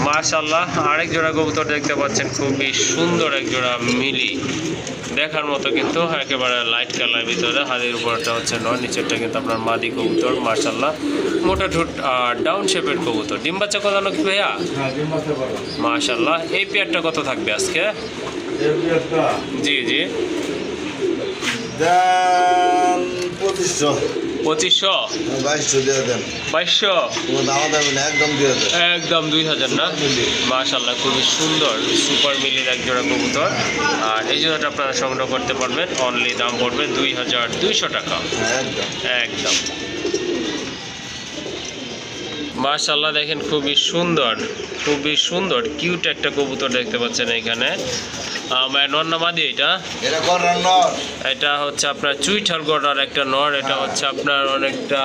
মাশাল্লাহ আরেক জোড়া কবুতর দেখতে পাচ্ছেন, খুবই সুন্দর এক জোড়া মিলি। দেখার মতো কিন্তু একেবারে লাইট কালার ভিতরে, হাতের উপরটা হচ্ছে নর, নিচেরটা কিন্তু আপনার মাদি কবুতর মাশাআল্লাহ, মোটা ঠোঁট আর ডাউন শেপের কবুতর। ডিম বাচ্চা কত নাকি ভাইয়া? মাশাআল্লাহ। এই পেয়ারটা কত থাকবে আজকে? জি জি,
2500 2200 দিয়ে দেন।
2200
কোনো দাম দামি না, একদম দিয়ে দেন।
একদম 2000 না? মাশাআল্লাহ, খুবই সুন্দর সুপার মিলির এক জোড়া কবুতর। আর এই জোড়াটা আপনারা সংগ্রহ করতে পারবেন, অনলি দাম পড়বে 2200 টাকা।
একদম
একদম মাশাআল্লাহ, দেখেন খুবই সুন্দর, খুবই সুন্দর কিউট একটা কবুতর দেখতে পাচ্ছেন এখানে। নর না মাদি?
এটা করার নর,
এটা হচ্ছে আপনার চুইঠাল গড়ার একটা নর। এটা হচ্ছে আপনার অনেকটা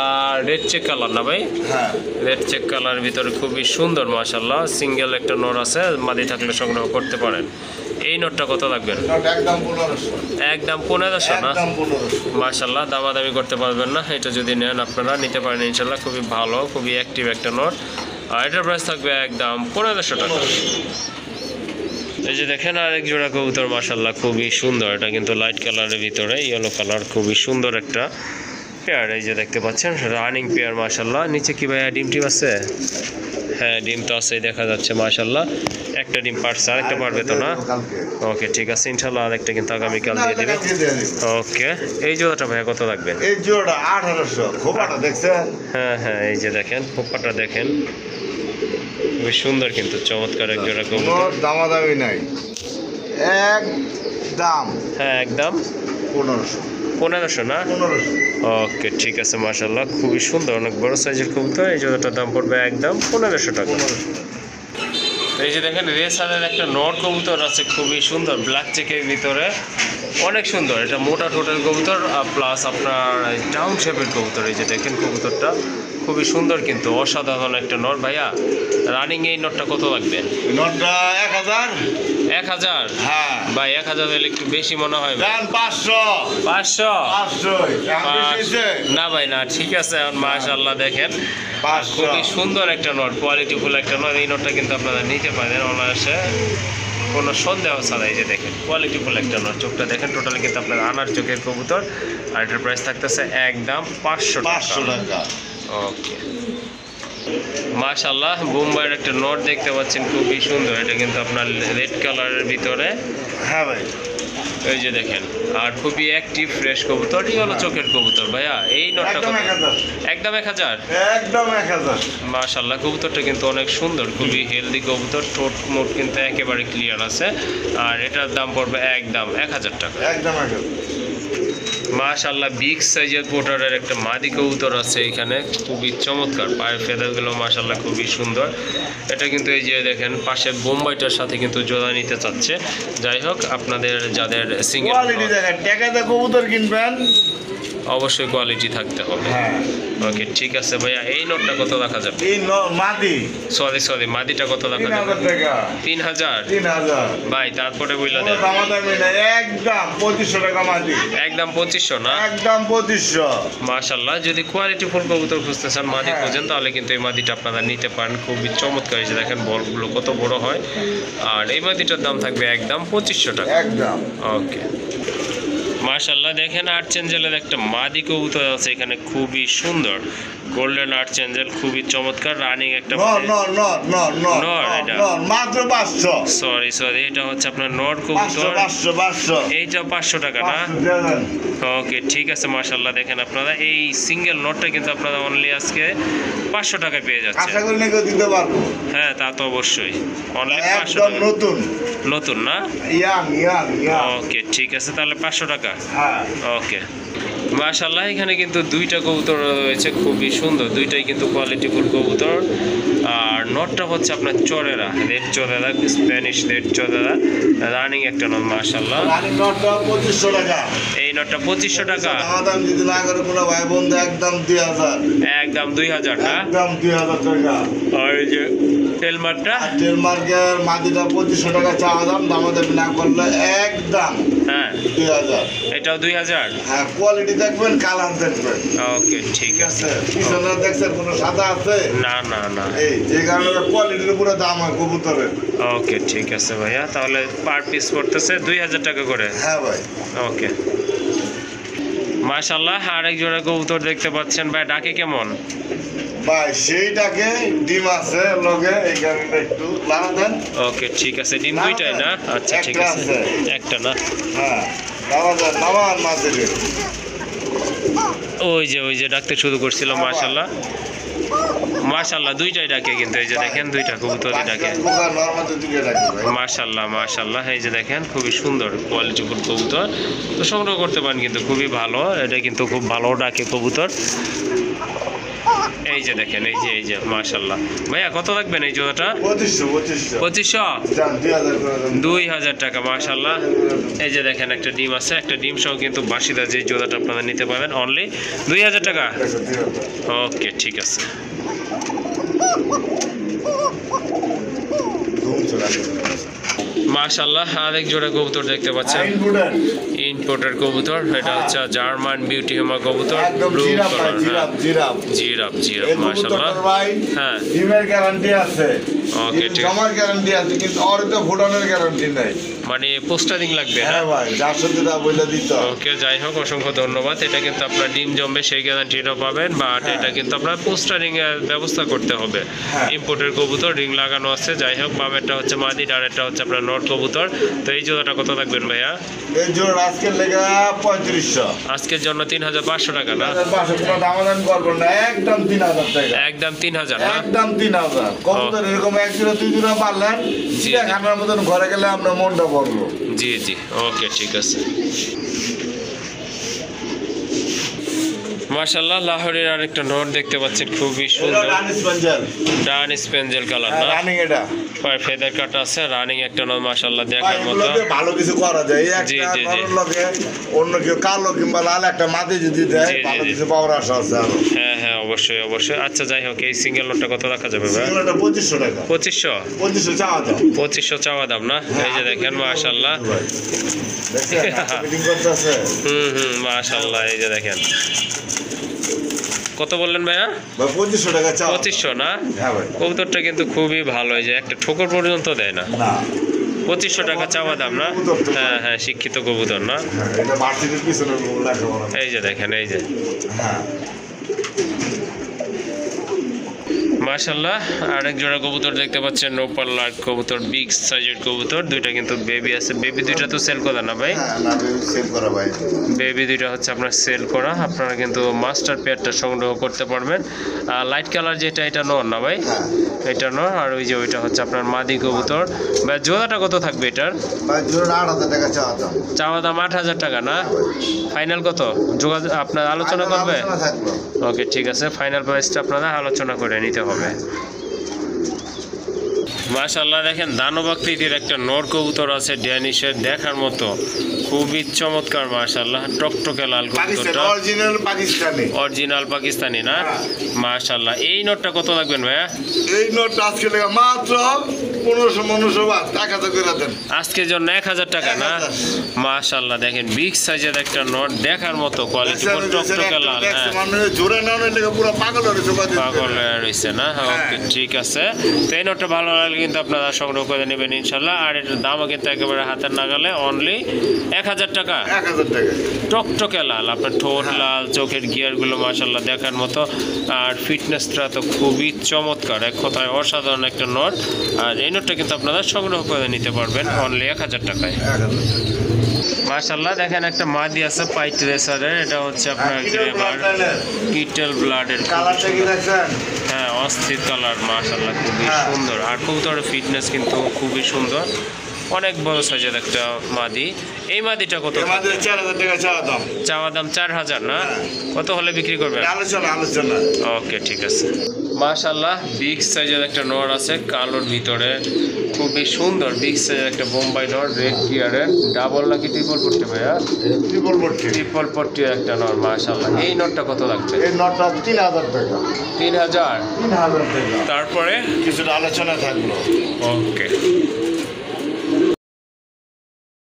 রেড চেক কালার না ভাই?
হ্যাঁ
রেড চেক কালার ভিতরে খুবই সুন্দর মাশাআল্লাহ। সিঙ্গেল একটা নর আছে, মাদি থাকলে সংগ্রহ করতে পারেন। এই নটটা কত লাগবেন?
একদম 1500।
একদম 1500 না?
একদম 1500।
মাশাআল্লাহ, দামাদামি করতে পারবেন না। এটা যদি নেন আপনারা নিতে পারেন ইনশাআল্লাহ, খুবই ভালো, খুবই অ্যাক্টিভ একটা নট। আর এটার প্রাইস থাকবে একদম 1500 টাকা। এই যে দেখেন আরেক জোড়া কবুতর মাশাআল্লাহ, খুবই সুন্দর। এটা কিন্তু লাইট কালারের ভিতরে ইয়েলো কালার, খুবই সুন্দর একটা পেয়ার। এই যে দেখতে পাচ্ছেন রানিং পেয়ার মাশাআল্লাহ। নিচে কি ভাইয়া ডিম টিম আছে? হ্যাঁ ডিম তো আছে দেখা যাচ্ছে মাশাআল্লাহ। একটা ডিম পারছে, আরেকটা পারবে তো না? ওকে ঠিক আছে, ইনশাআল্লাহ আরেকটা কিন্তু আগামীকাল দিয়ে দিবে। ওকে, এই জোড়াটা ভাইয়া কত লাগবে?
এই জোড়া 1800। খোপাটা দেখছেন?
হ্যাঁ হ্যাঁ, এই যে দেখেন খোপাটা দেখেন, খুবই সুন্দর কিন্তু চমৎকার এক জোড়া
কোনো
কবুতর।
দামাদামি নাই, একদম।
হ্যাঁ একদম
1500।
1500 না?
1500।
ওকে ঠিক আছে মাশাআল্লাহ, খুবই সুন্দর, অনেক বড় সাইজের কবুতর। এই জোড়াটার দাম পড়বে একদম 1500 টাকা। এই যে দেখেন রেসারের একটা নর কবুতর আছে, খুবই সুন্দর ব্ল্যাক চেকের ভিতরে, অনেক সুন্দর। এটা মোটা ঠোঁটের কবুতর প্লাস আপনার ডাউন শেপের কবুতর। এই যে দেখেন কবুতরটা খুবই সুন্দর কিন্তু অসাধারণ একটা নর। ভাইয়া রানিং এই নটটা কত লাগবে?
নটটা 1000।
1000?
হ্যাঁ
ভাই 1000 হলে একটু বেশি মনে হয়।
দেন 500।
500?
500।
না ভাই না, ঠিক আছে। এখন মাশাআল্লাহ দেখেন
500।
খুবই সুন্দর একটা নট, কোয়ালিটিফুল একটা নট। এই নটটা কিন্তু আপনারা নিতে পারেন অনায়াসে, কোনো সন্দেহ ছাড়া। এই যে দেখেন কোয়ালিটিফুল একটা নট, চোখটা দেখেন টোটালি কিন্তু আপনার আনার চোখের কবুতর। আর এটার প্রাইস থাকতেছে একদম 500 টাকা। ওকে মাশাআল্লাহ, বোম্বাইয়ের একটা নট দেখতে পাচ্ছেন, খুবই সুন্দর। এটা কিন্তু আপনার রেড কালারের ভিতরে।
হ্যাঁ ভাই
এই যে দেখেন, আর খুবই অ্যাক্টিভ ফ্রেশ কবুতর, হলো চোখের কবুতর। ভাইয়া এই নটটা
একদম 1000।
একদম 1000?
একদম 1000।
মাশাআল্লাহ, কবুতরটা কিন্তু অনেক সুন্দর, খুবই হেলদি কবুতর, ঠোঁট মোট কিন্তু একেবারে ক্লিয়ার আছে। আর এটার দাম পড়বে একদম 1000 টাকা।
একদম 1000।
মাশাআল্লাহ, বিগ সাইজের কোটারের একটা মাদি কবুতর আছে এখানে, খুবই চমৎকার। পায়ের ফেদারগুলো মাশাআল্লাহ খুবই সুন্দর। এটা কিন্তু এই যে দেখেন পাশে বোম্বাইটার সাথে কিন্তু জোড়া নিতে চাচ্ছে। যাই হোক, আপনাদের যাদের সিঙ্গেল
কোয়ালিটি দেখেন, টাকাতে কবুতর কিনবেন
অবশ্যই কোয়ালিটি থাকতে হবে।
হ্যাঁ
ওকে ঠিক আছে ভাইয়া, এই নোটটা কত রাখা যাবে?
এই মাদি
সরি মাদিটা কত রাখা যাবে?
3000 টাকা।
3000?
3000
ভাই তারপরে বইলা
কোনো
দেন।
দামাদামি নাই, একদম 2500 টাকা মাদি।
একদম 2500 না?
একদম 2500।
মাশাআল্লাহ, যদি কোয়ালিটি ফুল কবুতর খুঁজতে চান, মাদি
হ্যাঁ।
খোঁজেন, তাহলে কিন্তু এই মাদিটা আপনারা নিতে পারেন, খুবই চমৎকার। এই যে দেখেন বলগুলো কত বড় হয়। আর এই মাদিটার দাম থাকবে একদম 2500 টাকা।
একদম।
ওকে মাশাআল্লাহ, দেখেন আর্চেঞ্জেলের একটা মাদি কবুতর আছে এখানে, খুবই সুন্দর গোল্ডেন আর্চেঞ্জেল, খুবই চমৎকার রানিং একটা। নর এটা?
মাত্র 500।
সরি এটা হচ্ছে আপনার নর কবুতর।
500।
এইটা 500 টাকা না? ওকে ঠিক আছে মাশাআল্লাহ, দেখেন আপনারা এই সিঙ্গেল নটটা কিন্তু আপনারা অনলি আজকে 500 টাকায় পেয়ে যাচ্ছেন।
আশা করি নাকি দিতে পারবো।
হ্যাঁ তা তো অবশ্যই, অনলি 500
একদম
টাকা।
নতুন
নতুন না?
ইয়াং।
ওকে ঠিক আছে, তাহলে 500 টাকা।
হ্যাঁ
ওকে মাশাআল্লাহ, এখানে কিন্তু দুইটা কবুতর রয়েছে, খুবই সুন্দর, দুইটাই কিন্তু কোয়ালিটিফুল কবুতর। আর নটটা হচ্ছে আপনার চরেরা, রেড চরেরা, স্প্যানিশ রেড চরেরা, রানিং একটা নট মাশাআল্লাহ।
রানিং নটটা 2500 টাকা।
এই নটটা 2500 টাকা?
দাম যদি না করে কোনো ভাই বন্ধু একদম 2000।
একদম 2000 না?
একদম 2000 টাকা।
আর এই যে টেলমার্কটা
আর টেলমার্কের মাদিটা 2500 টাকা চাওয়া দাম, দামাদামি না করলে একদম
হ্যাঁ
2000।
এটাও 2000।
হ্যাঁ, কোয়ালিটি দেখবেন, কালার দেখবেন।
ওকে ঠিক
ঠিক
আছে।
আছে, পিছনে দেখছেন কোনো সাদা আছে?
না না না।
এই যে কারণে কোয়ালিটির উপরে দাম হয় কবুতরের।
ওকে ঠিক আছে ভাইয়া, তাহলে পার পিস পড়তেছে 2000 টাকা করে।
হ্যাঁ ভাই।
ওকে মাশাআল্লাহ, আরেক জোড়া কবুতর দেখতে পাচ্ছেন ভাই, ডাকে কেমন?
ভাই সেইটাকে ডিম আছে লগে, এই কারণে একটু লাড়া দেন।
ওকে ঠিক আছে, ডিম দুইটাই না? আচ্ছা ঠিক
একটা
আছে,
আছে।
একটা না।
হ্যাঁ, লাড়া দেন, নামান মাঝে।
ওই যে ডাকতে শুরু করছিল। মাশাআল্লাহ মাশাআল্লাহ, দুইটাই ডাকে কিন্তু, এই যে দেখেন দুইটা কবুতরই ডাকে। মাশাআল্লাহ মাশাআল্লাহ, এই যে দেখেন খুবই সুন্দর কোয়ালিটিফুল কবুতর, তো সংগ্রহ করতে পারেন কিন্তু খুবই ভালো। এটা কিন্তু খুব ভালো ডাকে কবুতর। এই যে দেখেন, এই যে মাশাআল্লাহ। ভাইয়া কত লাগবেন এই জোড়াটা? 2500। 2000 টাকা। মাশাআল্লাহ, এই যে দেখেন একটা ডিম আছে, একটা ডিম সহ কিন্তু বাসিদা যে জোড়াটা আপনারা নিতে পারেন অনলি 2000 টাকা। ওকে ঠিক আছে। মাশাআল্লাহ, আরেক জোড়া কবুতর দেখতে পাচ্ছেন, ইনপোর্টের কবুতর। এটা হচ্ছে জার্মান বিউটি হিমা কবুতর, ব্লু কালার। জিরাফ মাশাআল্লাহ। হ্যাঁ
ডিমের গ্যারান্টি আছে,
ওকে ঠিক আছে।
জমার গ্যারান্টি আছে, কিন্তু ওর তো ফুটানোর গ্যারান্টি নাই।
মানে পোস্টারিং লাগবে।
হ্যাঁ ভাই, যার সাথে তা বলে দিত।
ওকে যাই হোক, অসংখ্য ধন্যবাদ। এটা কিন্তু আপনার ডিম জমবে সেই গ্যারান্টিটাও পাবেন, বাট এটা কিন্তু আপনার পোস্টারিং এর ব্যবস্থা করতে হবে। ইম্পোর্টের কবুতর, রিং লাগানো আছে। যাই হোক, বামেরটা হচ্ছে মাদি, ডানেরটা হচ্ছে আপনার নর কবুতর। তো এই জোড়াটা কত থাকবেন ভাইয়া?
এই জোড়া আজকের লেগে 3500।
আজকের জন্য 3500 টাকা না?
কোনো দামাদামি করবেন না, একদম 3000 টাকা।
একদম 3000 না?
একদম 3000। কবুতর এরকম এক জোড়া দুই জোড়া পারলেন, সেটা খানার মতন ঘরে গেলে আপনার মনটা পড়লো।
জি ওকে ঠিক আছে। মাশাআল্লাহ, লাহোরের আরেকটা নর দেখতে পাচ্ছেন, খুবই সুন্দর। ডান স্পেঞ্জেল কালার না?
রানিং এটা।
পার ফেদার কাটা আছে, রানিং একটা নর। মাশাআল্লাহ, দেখার মতো।
ভালো কিছু করা যায়। এই একটা নরের লগে অন্য কেউ কালো কিংবা লাল একটা মাটি যদি দেয়, ভালো কিছু পাওয়ার আশা আছে আরো।
হ্যাঁ অবশ্যই। আচ্ছা যাই হোক, এই সিঙ্গেল নটটা কত রাখা যাবে ভাই?
সিঙ্গেলটা 2500 টাকা।
2500
চাওয়া দাম।
2500 চাওয়া দাম না? এই যে দেখেন মাশাআল্লাহ।
মিটিং করতে আছে।
মাশাআল্লাহ, এই যে দেখেন। কত বললেন ভাইয়া?
2500 টাকা চাওয়া।
2500 না?
হ্যাঁ ভাই।
কবুতরটা কিন্তু খুবই ভালো, এই যে একটা ঠোকর পর্যন্ত দেয় না। 2500 টাকা চাওয়া দাম না? হ্যাঁ শিক্ষিত কবুতর না?
এটা মার্কেটের পিছনে লেখাপড়া।
এই যে দেখেন, এই যে।
হ্যাঁ
মাশাআল্লাহ, আরেক জোড়া কবুতর দেখতে পাচ্ছেন, নোপাল লার্ক কবুতর, বিগ সাইজের কবুতর। দুইটা কিন্তু বেবি আছে। বেবি দুইটা তো সেল করা না ভাই?
হ্যাঁ, না সেল করা ভাই।
বেবি দুইটা হচ্ছে আপনার সেল করা। আপনারা কিন্তু মাস্টার পেয়ারটা সংগ্রহ করতে পারবেন। লাইট কালার যেটা, এটা নর না ভাই? এটা নর। আর ওই যে ওইটা হচ্ছে আপনার মাদি কবুতর। ভাই জোড়াটা কত থাকবে এটার?
ভাই জোড়া 8000 টাকা চাওয়া দাম।
চাওয়া দাম 8000 টাকা না? ফাইনাল কত? যোগাযোগ আপনার আলোচনা করবে? ওকে ঠিক আছে, ফাইনাল প্রাইসটা আপনারা আলোচনা করে নিতে হবে। মাশাআল্লাহ, দেখেন দানব আকৃতির একটা নর কবুতর আছে, ড্যানিশের, দেখার মতো খুবই চমৎকার। মাশাআল্লাহ, টকটকে লাল কবুতরটা, অরিজিনাল পাকিস্তানি না? মাশাআল্লাহ, এই নটটা কত লাগবেন ভাইয়া?
এই নটটা আজকে লাগা মাত্র 1500 বাদ টাকা তো করে দেন।
আজকের জন্য 1000 টাকা না? মাশাআল্লাহ, দেখেন বিগ সাইজের একটা নট, দেখার মতো কোয়ালিটি, টকটকে লাল।
মানে জোরে না হলে পুরো পাগল হয়ে
রয়েছে না? ওকে ঠিক আছে। তো এই নটটা ভালো লাগলে কিন্তু আপনারা সংগ্রহ করে নেবেন ইনশাল্লাহ। আর এটার দামও কিন্তু একেবারে হাতের নাগালে, অনলি 1000 টাকা।
1000 টাকা।
টকটকে লাল, আপনার ঠোঁট লাল, চোখের গিয়ারগুলো মাশাআল্লাহ দেখার মতো, আর ফিটনেসটা তো খুবই চমৎকার, এক কথায় অসাধারণ একটা নট। আর এই নটটা কিন্তু আপনারা সংগ্রহ করে নিতে পারবেন অনলি 1000 টাকায়। মাশাআল্লাহ, দেখেন একটা মাদি আছে পাইট রেসারের। এটা হচ্ছে আপনার গ্রেবার কিটেল ব্লাডের।
কালারটা কি দেখছেন?
হ্যাঁ, অস্থির কালার। মাশাআল্লাহ, খুবই সুন্দর। আর কবুতরের ফিটনেস কিন্তু খুবই সুন্দর। অনেক বড় সাইজের একটা মাদি। এই মাদিটা কত?
আমাদের 4000 টাকা চাওয়া দাম।
চাওয়া দাম 4000 না? কত হলে বিক্রি করবেন?
আলোচনা।
ওকে, ঠিক আছে। মাশাআল্লাহ, বিগ সাইজের একটা নর আছে কালোর ভিতরে, খুবই সুন্দর। বিগ সাইজের একটা বোম্বাই নর, রেড টিয়ারের। ডাবল নাকি ট্রিপল পট্টি ভাইয়া? ট্রিপল পট্টির একটা নর। মাশাআল্লাহ, এই নরটা কত লাগবে?
এই নটটা 3000 টাকা।
3000?
3000 টাকা।
তারপরে
কিছুটা আলোচনা থাকলো।
ওকে।